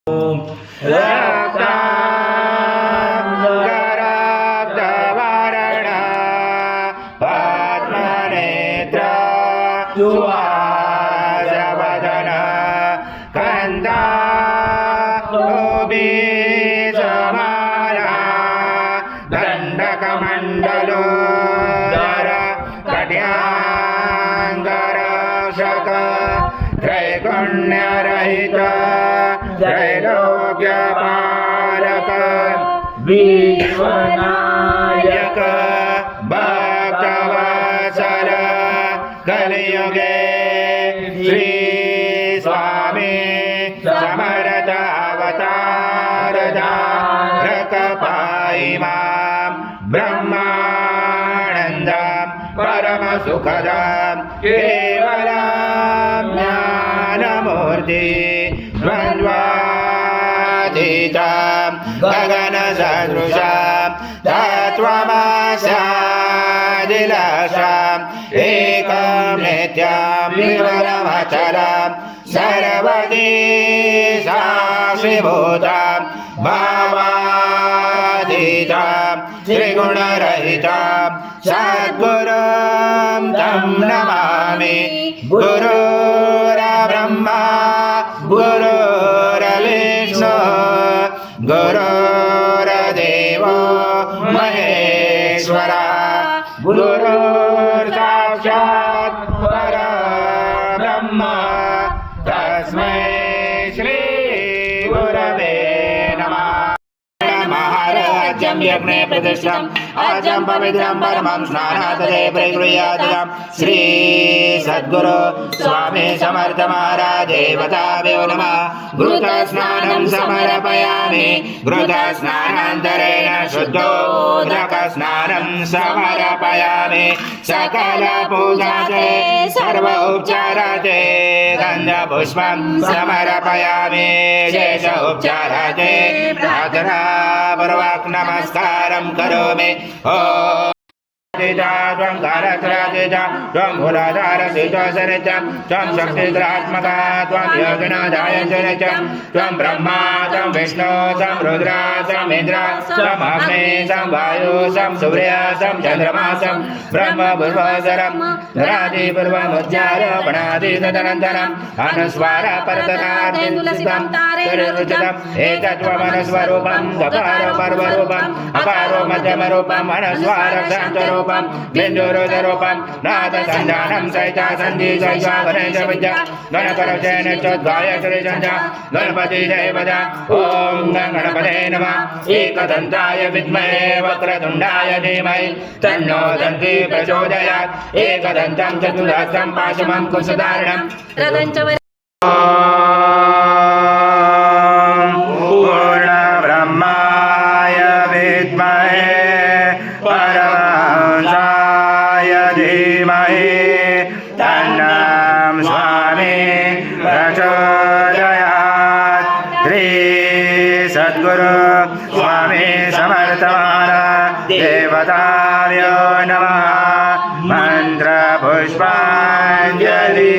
रक्तांगरक्तवर्ण पद्मनेत्र सुहासवदन कन्दालोबीजमाला दण्डकमण्डलोदर कट्याङ्गरक्षक त्रैगुण्यरहित त्रैलोक्यपालक विश्वनायक भक्तवत्सल कलियुगे श्री स्वामी समर्थ अवतार धारक पाहि मां ब्रह्मानन्दं परम सुखदं केवलं ज्ञानमूर्ति द्वन्द्वातीतं गगनसदृशं तत्त्वमस्यादिलक्ष्यम् एकं नित्यं निर्मलमचलं सर्वदी साक्षिभूतं भावातीतं त्रिगुणरहितं सद्गुरुं तं नमामि गुरुर्ब्रह्मा गुरुर्विष्णु गुरुर्देवो महेश्वरा गुरुर्साक्षात् परब्रह्म तस्मै श्री गुरवे नमः। महाराज्यं यज्ञे प्रतिष्ठम् अजं पवित्रं परमं स्नानादे प्रगृह्यादिदं श्री सद्गुरु स्वामी समर्थ महाराज देवताभ्यो नमः। घृतस्नानं समर्पयामि घृतस्नानान्तरेण शुद्धोदकस्नानं समर्पयामि सकल पूजाते सर्व उपचाराते गन्धपुष्पं समर्पयामि शेष उपचाराते प्रार्थना पूर्वक नमस्कारं करोमि। त्वं कालत्राजिता त्वं मूलाधारसितोऽसनित्यं त्वं शक्तिधरात्मका त्वं योगिनाधायजनित्यं त्वं ब्रह्मा त्वं विष्णु त्वं रुद्र त्वं इन्द्र त्वं अग्नि त्वं वायु त्वं सूर्य त्वं चन्द्रमा त्वं ब्रह्म पूर्वोदरं धरादिपूर्वमुद्यारोपणादि तदनन्तरम् अनुस्वार परतनादितं तरुरुचितम् एतत्त्वमनुस्वरूपं दकारो पर्वरूपम् अकारो मध्यमरूपम् अनुस्वारक्षान्तरूपम् बिन्दुरुदरूपं नादसञ्जानं सहिता सन्धि सहिता गणेश विद्या गणकरचयन चोद्गायत्री सन्ध्या गणपति देवता ॐ गणपते नमः। एकदन्ताय विद्महे वक्रतुण्डाय धीमहि तन्नो दन्ती प्रचोदयात् एकदन्तं चतुर्हस्तं पाशमं कुशधारणं पूर्णब्रह्माय विद्महे परमहंसाय धीमहि तन्नं स्वामी प्रचोदयात्। श्री सद्गुरु स्वामी समर्थ महाराज देवताभ्यो नमः। मंत्र पुष्पांजलि